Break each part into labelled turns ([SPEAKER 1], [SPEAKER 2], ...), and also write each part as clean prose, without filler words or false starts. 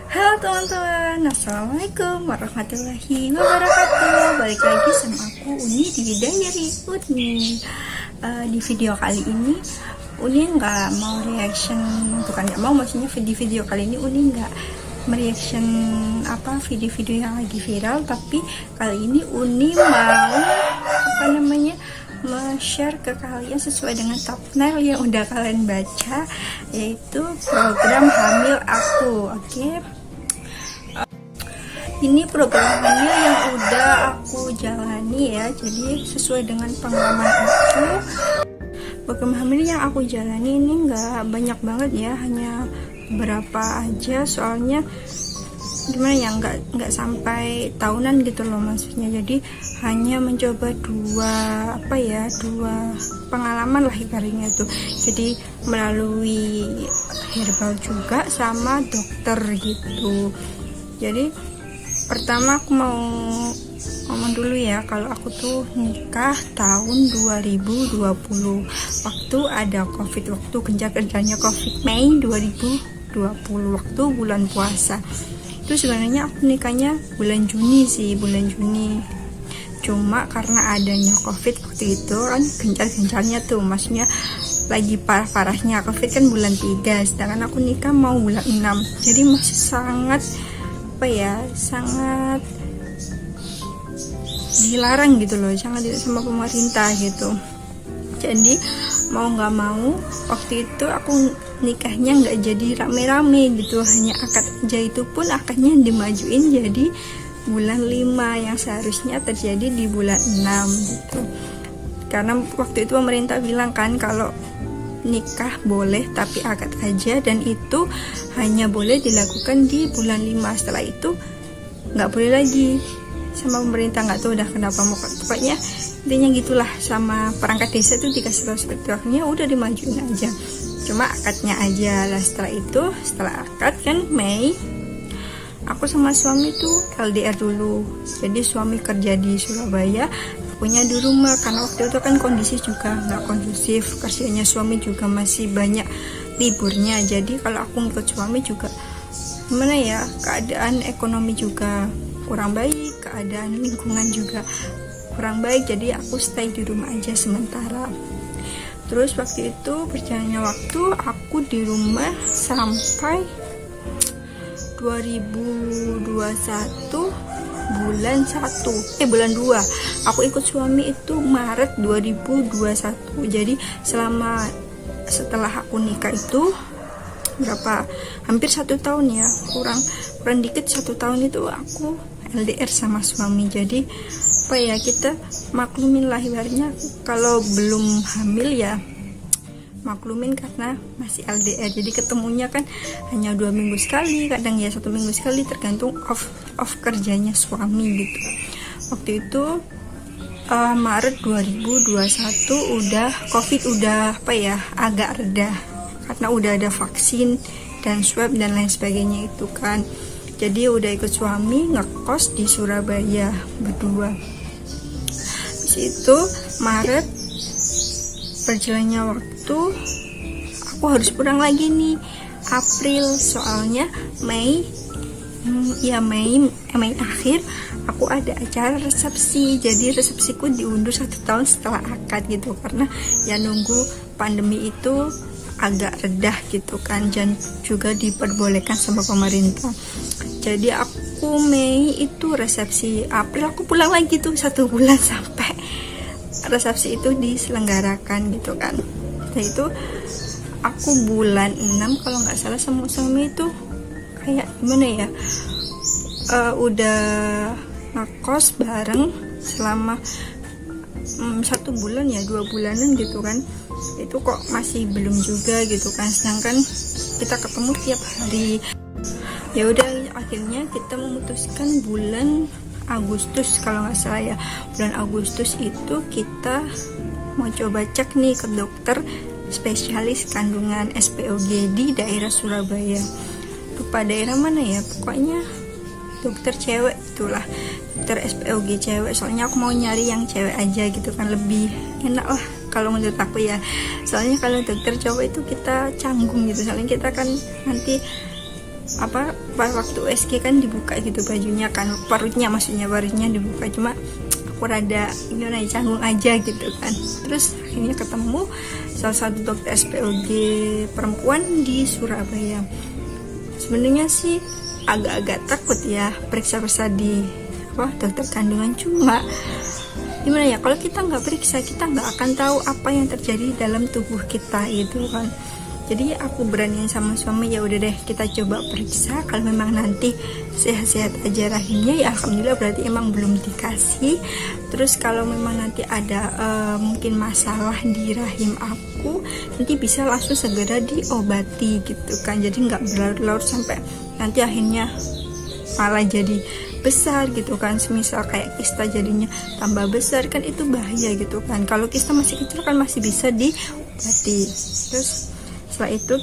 [SPEAKER 1] Halo teman-teman, assalamualaikum warahmatullahi wabarakatuh. Balik lagi sama aku Uni di Diary Uni. Di video kali ini Uni nggak mau reaction, bukan nggak mau, maksudnya di video kali ini Uni nggak mereaction video-video yang lagi viral, tapi kali ini Uni mau share ke kalian sesuai dengan thumbnail yang udah kalian baca, yaitu program hamil aku. Oke. Ini program hamil yang udah aku jalani ya, jadi sesuai dengan pengalaman aku. Program hamil yang aku jalani ini nggak banyak banget ya, hanya berapa aja, soalnya gimana ya, nggak sampai tahunan gitu loh maksudnya. Jadi hanya mencoba dua pengalaman lah ibaratnya tuh. Jadi melalui herbal juga sama dokter gitu. Jadi pertama aku mau ngomong dulu ya, kalau aku tuh nikah tahun 2020 waktu ada covid, waktu gencar-gencarnya covid, Mei 2020, waktu bulan puasa. Itu sebenarnya aku nikahnya bulan Juni. Cuma karena adanya covid waktu itu kan gencar-gencarnya tuh, maksudnya lagi parah-parahnya covid kan bulan 3, sedangkan aku nikah mau bulan 6. Jadi masih sangat sangat dilarang gitu loh, sangat sama pemerintah gitu. Jadi mau nggak mau waktu itu aku nikahnya nggak jadi rame-rame gitu, hanya akad aja, itu pun akadnya dimajuin jadi bulan 5 yang seharusnya terjadi di bulan 6 gitu. Karena waktu itu pemerintah bilang kan kalau nikah boleh tapi akad aja, dan itu hanya boleh dilakukan di bulan 5. Setelah itu nggak boleh lagi sama pemerintah, nggak tahu udah kenapa, pokoknya intinya gitulah. Sama perangkat desa itu dikasih tahu seperti itu, akhirnya udah dimajuin aja, cuma akadnya aja lah. Setelah akad kan Mei, aku sama suami tuh LDR dulu. Jadi suami kerja di Surabaya, punya di rumah, karena waktu itu kan kondisi juga nggak kondusif, kerjanya suami juga masih banyak liburnya. Jadi kalau aku ngikut suami juga gimana ya, keadaan ekonomi juga kurang baik, keadaan lingkungan juga kurang baik, jadi aku stay di rumah aja sementara. Terus waktu itu berjalannya waktu, aku di rumah sampai 2021 bulan 2. Aku ikut suami itu Maret 2021. Jadi setelah aku nikah itu hampir 1 tahun ya, kurang dikit 1 tahun itu aku LDR sama suami. Jadi kita maklumin lah ibaratnya, kalau belum hamil ya maklumin karena masih LDR. Jadi ketemunya kan hanya 2 minggu sekali, kadang ya 1 minggu sekali, tergantung off kerjanya suami gitu. Waktu itu Maret 2021 udah covid udah agak reda, karena udah ada vaksin dan swab dan lain sebagainya itu kan. Jadi udah ikut suami ngekos di Surabaya berdua. Di situ Maret berjalannya waktu, aku harus pulang lagi nih April, soalnya Mei akhir aku ada acara resepsi. Jadi resepsiku diundur 1 tahun setelah akad gitu, karena ya nunggu pandemi itu agak redah gitu kan, dan juga diperbolehkan sama pemerintah. Jadi aku Mei itu resepsi, April aku pulang lagi tuh 1 bulan sampai resepsi itu diselenggarakan gitu kan. Setelah itu aku bulan 6 kalau nggak salah sama suami itu kayak gimana ya, udah ngekos bareng selama 1 bulan ya, 2 bulanan gitu kan. Itu kok masih belum juga gitu kan, sedangkan kita ketemu tiap hari. Ya udah, akhirnya kita memutuskan bulan Agustus kalau nggak salah ya, bulan Agustus itu kita mau coba cek nih ke dokter spesialis kandungan SPOG di daerah Surabaya. Lupa daerah mana ya, pokoknya dokter cewek itulah, dokter SPOG cewek. Soalnya aku mau nyari yang cewek aja gitu kan, lebih enak lah kalau menurut aku ya. Soalnya kalau dokter cowok itu kita canggung gitu, soalnya kita kan nanti waktu USG kan dibuka gitu bajunya kan, perutnya dibuka, cuma aku rada canggung aja gitu kan. Terus akhirnya ketemu salah satu dokter SPOG perempuan di Surabaya. Sebenarnya sih agak-agak takut ya periksa di dokter kandungan, cuma gimana ya, kalau kita nggak periksa kita nggak akan tahu apa yang terjadi dalam tubuh kita itu kan. Jadi aku beraniin sama suami, ya udah deh kita coba periksa, kalau memang nanti sehat-sehat aja rahimnya ya alhamdulillah, berarti emang belum dikasih. Terus kalau memang nanti ada mungkin masalah di rahim aku, nanti bisa langsung segera diobati gitu kan. Jadi nggak berlarut-larut sampai nanti akhirnya malah jadi besar gitu kan, semisal kayak kista jadinya tambah besar kan, itu bahaya gitu kan. Kalau kista masih kecil kan masih bisa diobati. Terus setelah itu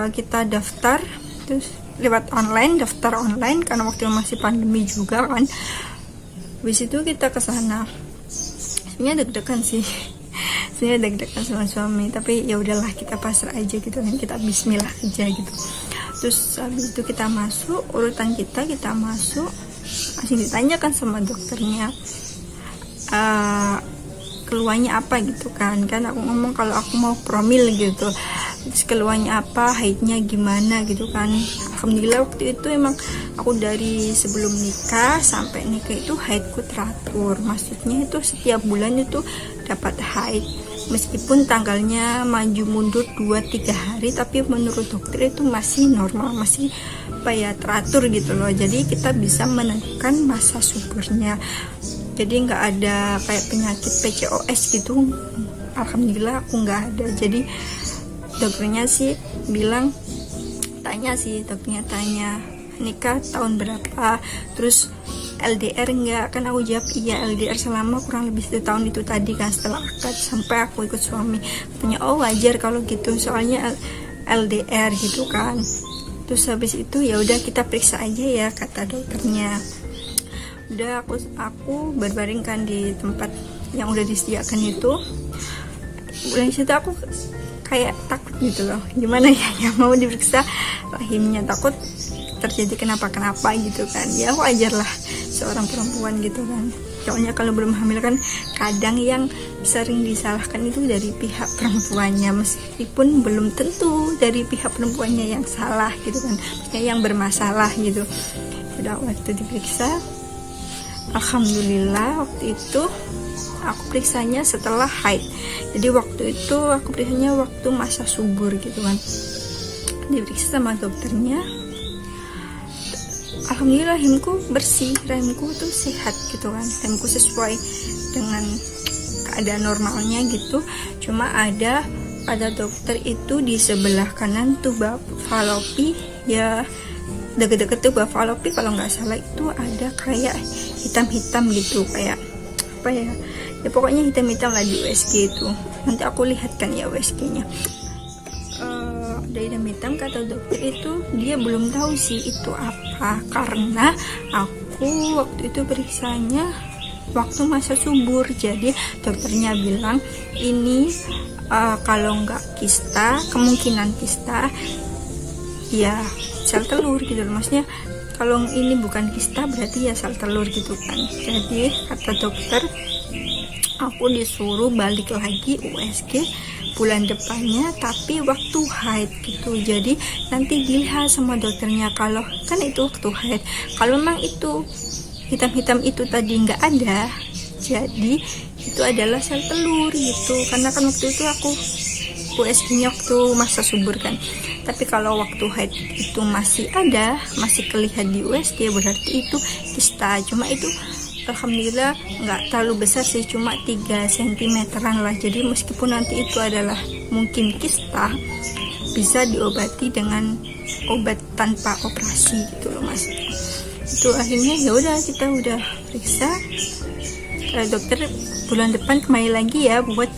[SPEAKER 1] kita daftar, terus lewat daftar online karena waktu itu masih pandemi juga kan. Habis itu kita ke sana, sebenarnya deg-degan sih, sebenarnya deg-degan sama suami, tapi ya udahlah kita pasrah aja gitu kan, kita bismillah aja gitu. Terus habis itu kita masuk, urutan kita masuk, langsung ditanyakan sama dokternya keluarnya apa gitu kan aku ngomong kalau aku mau promil gitu, terus keluarnya apa, haidnya gimana gitu kan. Alhamdulillah waktu itu emang aku dari sebelum nikah sampai nikah itu haidku teratur, maksudnya itu setiap bulan itu dapat haid, meskipun tanggalnya maju mundur 2-3 hari, tapi menurut dokter itu masih normal, masih teratur gitu loh. Jadi kita bisa menentukan masa suburnya, jadi nggak ada kayak penyakit PCOS gitu. Alhamdulillah aku nggak ada. Jadi dokternya sih bilang, dokternya tanya nikah tahun berapa, terus LDR enggak, kan aku jawab iya LDR selama kurang lebih 1 tahun itu tadi kan, setelah akad sampai aku ikut suami. Katanya oh wajar kalau gitu, soalnya LDR gitu kan. Terus habis itu ya udah kita periksa aja ya kata dokternya. Udah aku berbaringkan di tempat yang udah disediakan itu. Mulai situ aku kayak takut gitu loh, gimana ya yang mau diperiksa rahimnya, takut terjadi kenapa gitu kan. Ya wajar lah seorang perempuan gitu kan, soalnya kalau belum hamil kan kadang yang sering disalahkan itu dari pihak perempuannya, meskipun belum tentu dari pihak perempuannya yang salah gitu kan, maksudnya yang bermasalah gitu. Udah waktu diperiksa, alhamdulillah waktu itu aku periksanya setelah haid. Jadi waktu itu aku periksanya waktu masa subur gitu kan. Diperiksa sama dokternya, alhamdulillah rahimku bersih, rahimku tuh sehat gitu kan, rahimku sesuai dengan keadaan normalnya gitu. Cuma ada pada dokter itu di sebelah kanan tuba falopi, ya deket-deket tuba falopi kalau nggak salah itu ada kayak hitam-hitam gitu, kayak apa ya pokoknya hitam-hitam lah di USG itu. Nanti aku lihatkan ya USG-nya. Dari hitam kata dokter itu dia belum tahu sih itu apa, karena aku waktu itu periksanya waktu masa subur. Jadi dokternya bilang ini kalau nggak kista, kemungkinan kista ya sel telur gitu loh, maksudnya kalau ini bukan kista berarti ya sel telur gitu kan. Jadi kata dokter aku disuruh balik lagi USG bulan depannya, tapi waktu haid gitu. Jadi nanti dilihat sama dokternya, kalau kan itu waktu haid, kalau memang itu hitam-hitam itu tadi nggak ada, jadi itu adalah sel telur gitu. Karena kan waktu itu aku USG-nya waktu masa subur kan, tapi kalau waktu haid itu masih ada, masih kelihatan di USG, berarti itu kista. Cuma itu alhamdulillah nggak terlalu besar sih, cuma 3 cm-an lah. Jadi meskipun nanti itu adalah mungkin kista, bisa diobati dengan obat tanpa operasi gitu loh mas. Itu akhirnya ya udah kita udah periksa. Dokter bulan depan kembali lagi ya buat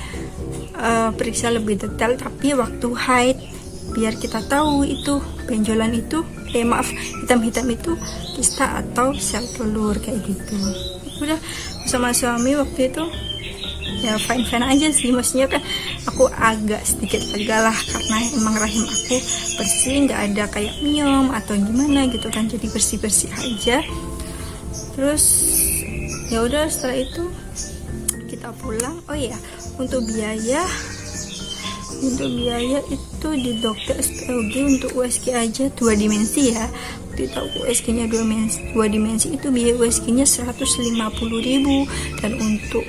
[SPEAKER 1] periksa lebih detail, tapi waktu haid, biar kita tahu itu benjolan itu hitam-hitam itu kista atau sel telur kayak gitu. Udah sama suami waktu itu ya fine aja sih, maksudnya kan aku agak sedikit lega lah karena emang rahim aku bersih, nggak ada kayak miom atau gimana gitu kan, jadi bersih aja. Terus ya udah, setelah itu kita pulang. Oh iya, untuk biaya itu di dokter SPOG untuk USG aja 2 dimensi ya. Waktu itu aku USG nya 2 dimensi itu biaya USG nya 150.000, dan untuk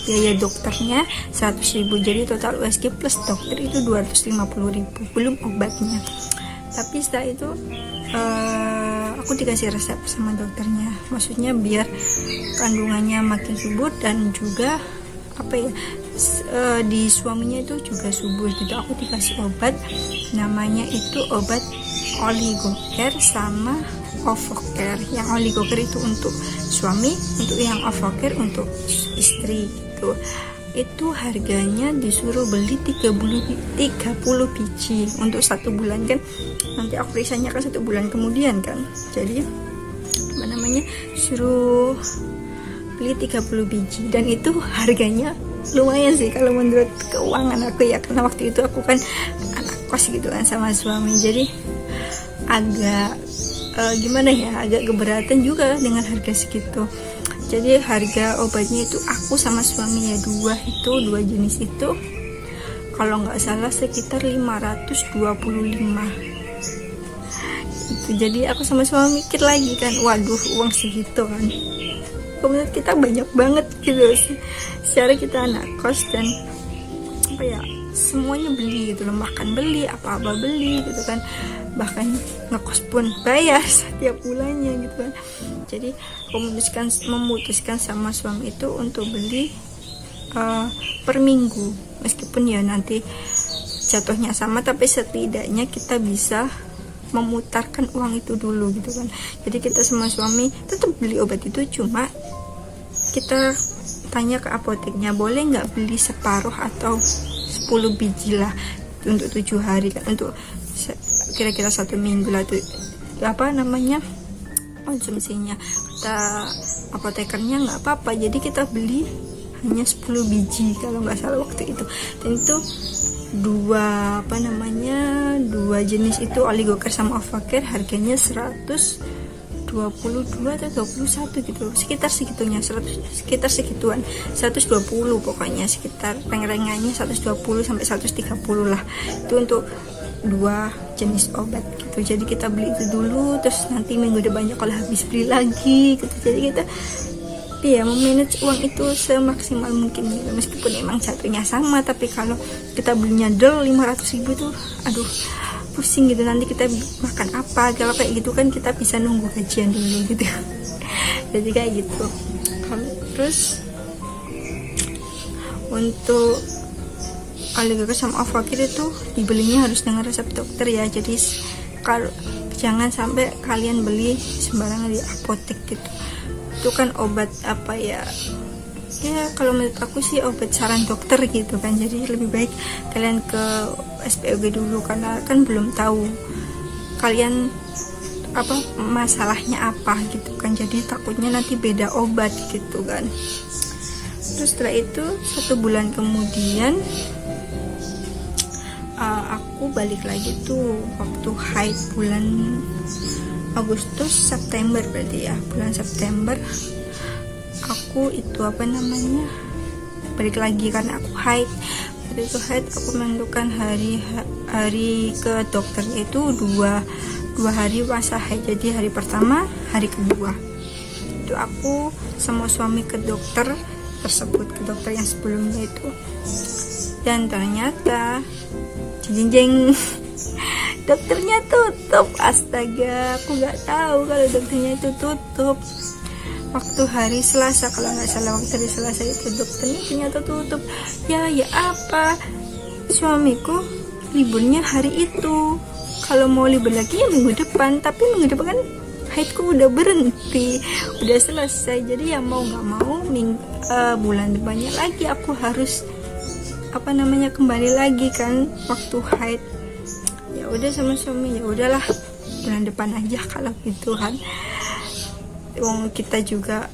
[SPEAKER 1] biaya dokternya 100.000, jadi total USG plus dokter itu 250.000, belum obatnya. Tapi setelah itu aku dikasih resep sama dokternya, maksudnya biar kandungannya makin subur dan juga di suaminya itu juga subur gitu. Aku dikasih obat, namanya itu obat Oligocare sama Ovocare. Yang Oligocare itu untuk suami, untuk yang Ovocare untuk istri gitu. Itu harganya disuruh beli 30 biji untuk 1 bulan kan, nanti aku periksanya kan 1 bulan kemudian kan, jadi suruh beli 30 biji, dan itu harganya lumayan sih kalau menurut keuangan aku ya, karena waktu itu aku kan anak kos gitu kan sama suami, jadi agak agak keberatan juga dengan harga segitu. Jadi harga obatnya itu aku sama suami ya dua jenis itu kalau nggak salah sekitar 525 itu. Jadi aku sama suami mikir lagi kan, waduh uang segitu kan, menurut kita banyak banget gitu. Secara kita anak kos dan semuanya beli gitu loh, makan beli, apa-apa beli gitu kan, bahkan ngekos pun bayar setiap bulannya gitu kan. Jadi aku memutuskan sama suami itu untuk beli per minggu, meskipun ya nanti jatuhnya sama, tapi setidaknya kita bisa memutarkan uang itu dulu gitu kan. Jadi kita sama suami tetap beli obat itu, cuma kita tanya ke apoteknya boleh nggak beli separuh atau 10 biji lah untuk 7 hari kan, untuk kira-kira 1 minggu lah tuh konsumsinya. Kata apotekernya nggak apa-apa, jadi kita beli hanya 10 biji kalau nggak salah waktu itu. Dan itu dua jenis itu Oligocare sama Ovocare harganya 122 atau 21 gitu, sekitar segituan, 120 pokoknya, sekitar rengangannya 120 sampai 130 lah. Itu untuk 2 jenis obat gitu. Jadi kita beli itu dulu, terus nanti minggu depannya kalau habis beli lagi gitu. Jadi kita memanage uang itu semaksimal mungkin gitu. Meskipun emang jatuhnya sama, tapi kalau kita belinya 500.000 tuh aduh pusing gitu, nanti kita makan apa. Kalau kayak gitu kan kita bisa nunggu gajian dulu gitu. Jadi kayak gitu. Terus untuk Oligocare sama Ovocare itu dibelinya harus dengan resep dokter ya. Jadi kalau jangan sampai kalian beli sembarangan di apotek gitu. Itu kan obat ya kalau menurut aku sih obat saran dokter gitu kan. Jadi lebih baik kalian ke SPOG dulu, karena kan belum tahu kalian masalahnya apa gitu kan. Jadi takutnya nanti beda obat gitu kan. Terus setelah itu 1 bulan kemudian aku balik lagi tuh waktu haid bulan Agustus September berarti ya, bulan September aku itu balik lagi karena aku haid. Waktu itu haid aku menentukan hari ke dokternya itu dua hari masa haid. Jadi hari pertama, hari kedua itu aku sama suami ke dokter tersebut, ke dokter yang sebelumnya itu, dan ternyata jeng dokternya tutup. Astaga, aku nggak tahu kalau dokternya itu tutup waktu hari Selasa, kalau nggak salah waktu hari Selasa itu dokternya ternyata tutup. Ya apa, suamiku liburnya hari itu, kalau mau libur lagi ya minggu depan, tapi minggu depan kan haidku udah berhenti, udah selesai. Jadi ya mau nggak mau bulan depannya lagi aku harus kembali lagi kan waktu haid. Ya udah sama suami, ya udahlah bulan depan aja kalau gitu kan. Kita juga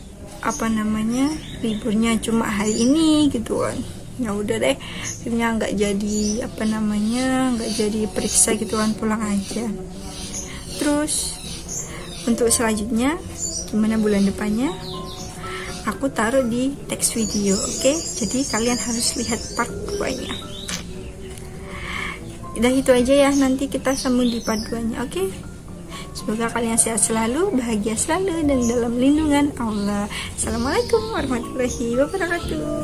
[SPEAKER 1] liburnya cuma hari ini gitu kan. Ya udah deh, akhirnya nggak jadi periksa gitu kan, pulang aja. Terus untuk selanjutnya gimana bulan depannya, aku taruh di teks video, oke? Jadi kalian harus lihat part 2-nya. Udah itu aja ya, nanti kita sambung di part 2-nya, oke? Semoga kalian sehat selalu, bahagia selalu, dan dalam lindungan Allah. Assalamualaikum warahmatullahi wabarakatuh.